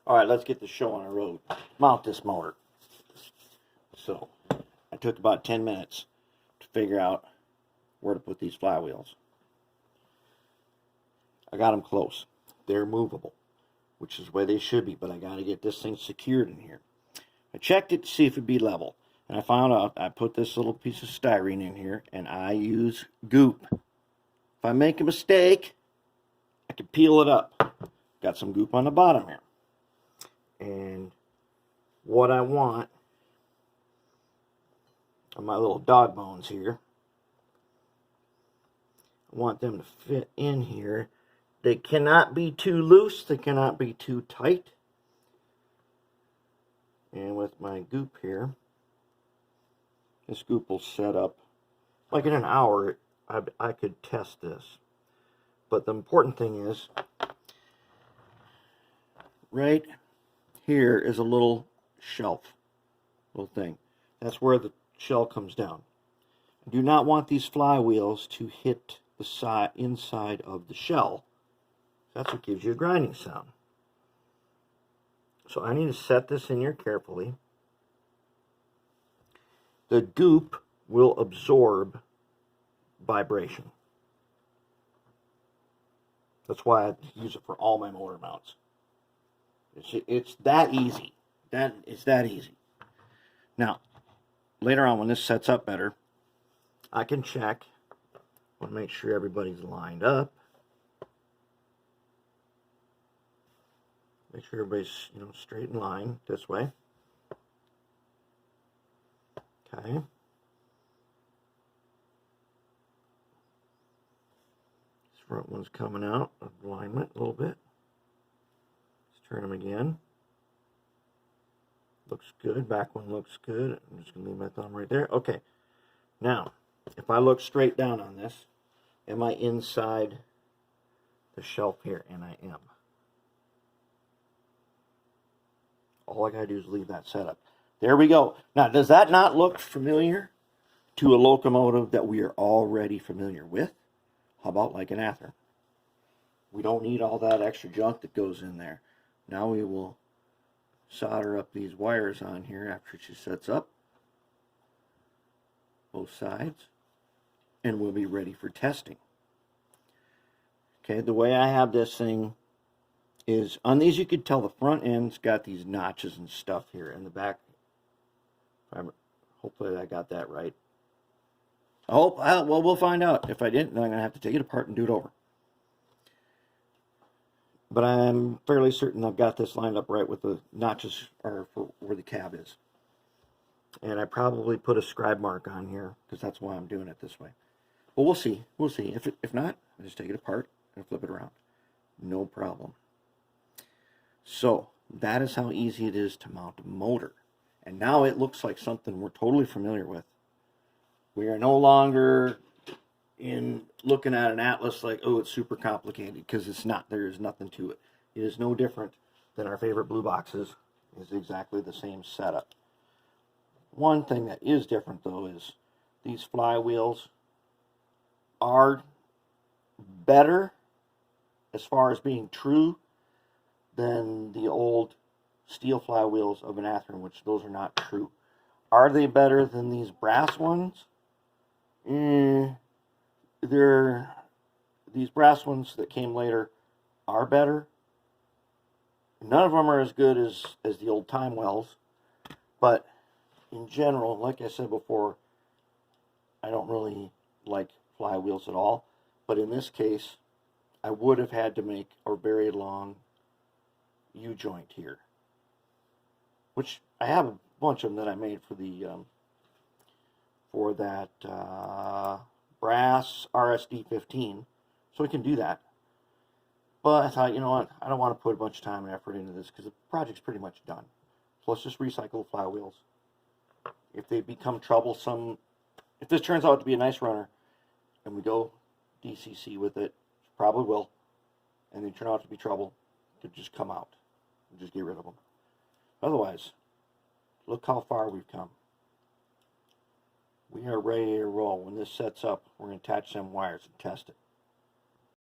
Alright, let's get the show on the road. Mount this motor. So, I took about 10 minutes to figure out where to put these flywheels. I got them close. They're movable, which is the way they should be, but I got to get this thing secured in here. I checked it to see if it'd be level, and I found out I put this little piece of styrene in here, and I use goop. If I make a mistake, I can peel it up. Got some goop on the bottom here. And what I want are my little dog bones here. I want them to fit in here. They cannot be too loose. They cannot be too tight. And with my goop here, this goop will set up. Like in an hour, I could test this. But the important thing is, right here is a little shelf, little thing. That's where the shell comes down. I do not want these flywheels to hit the inside of the shell. That's what gives you a grinding sound. So I need to set this in here carefully. The goop will absorb vibration. That's why I use it for all my motor mounts. It's that easy. It's that easy. Now, later on when this sets up better, I can check. I want to make sure everybody's lined up. Make sure everybody's, straight in line this way. Okay. This front one's coming out of alignment a little bit. Let's turn them again. Looks good. Back one looks good. I'm just going to leave my thumb right there. Okay. Now, if I look straight down on this, am I inside the shelf here? And I am. All I got to do is leave that set up. There we go. Now, does that not look familiar to a locomotive that we are already familiar with? How about like an Atlas? We don't need all that extra junk that goes in there. Now we will solder up these wires on here after she sets up. Both sides. And we'll be ready for testing. Okay, the way I have this thing is, on these you could tell the front end's got these notches and stuff here, in the back, hopefully I got that right. Well, we'll find out. If I didn't, then I'm going to have to take it apart and do it over. But I'm fairly certain I've got this lined up right with the notches are for where the cab is. And I probably put a scribe mark on here, because that's why I'm doing it this way. But we'll see. We'll see. If not, I'll just take it apart and flip it around. No problem. So, that is how easy it is to mount a motor. And now it looks like something we're totally familiar with. We are no longer looking at an Atlas like, oh, it's super complicated, because it's not. There is nothing to it. It is no different than our favorite blue boxes. It's exactly the same setup. One thing that is different, though, is these flywheels are better as far as being true than the old steel flywheels of an Atlas, which those are not true. Are they better than these brass ones? These brass ones that came later are better. None of them are as good as the old time wells, but in general, like I said before, I don't really like flywheels at all. But in this case, I would have had to make a very long U-joint here, which I have a bunch of them that I made for that brass RSD15, so we can do that. But I thought, you know what, I don't want to put a bunch of time and effort into this because the project's pretty much done. So let's just recycle the flywheels. If they become troublesome, if this turns out to be a nice runner and we go DCC with it, probably will, and they turn out to be trouble, to just come out and just get rid of them. Otherwise, look how far we've come. We are ready to roll. When this sets up, we're going to attach some wires and test it.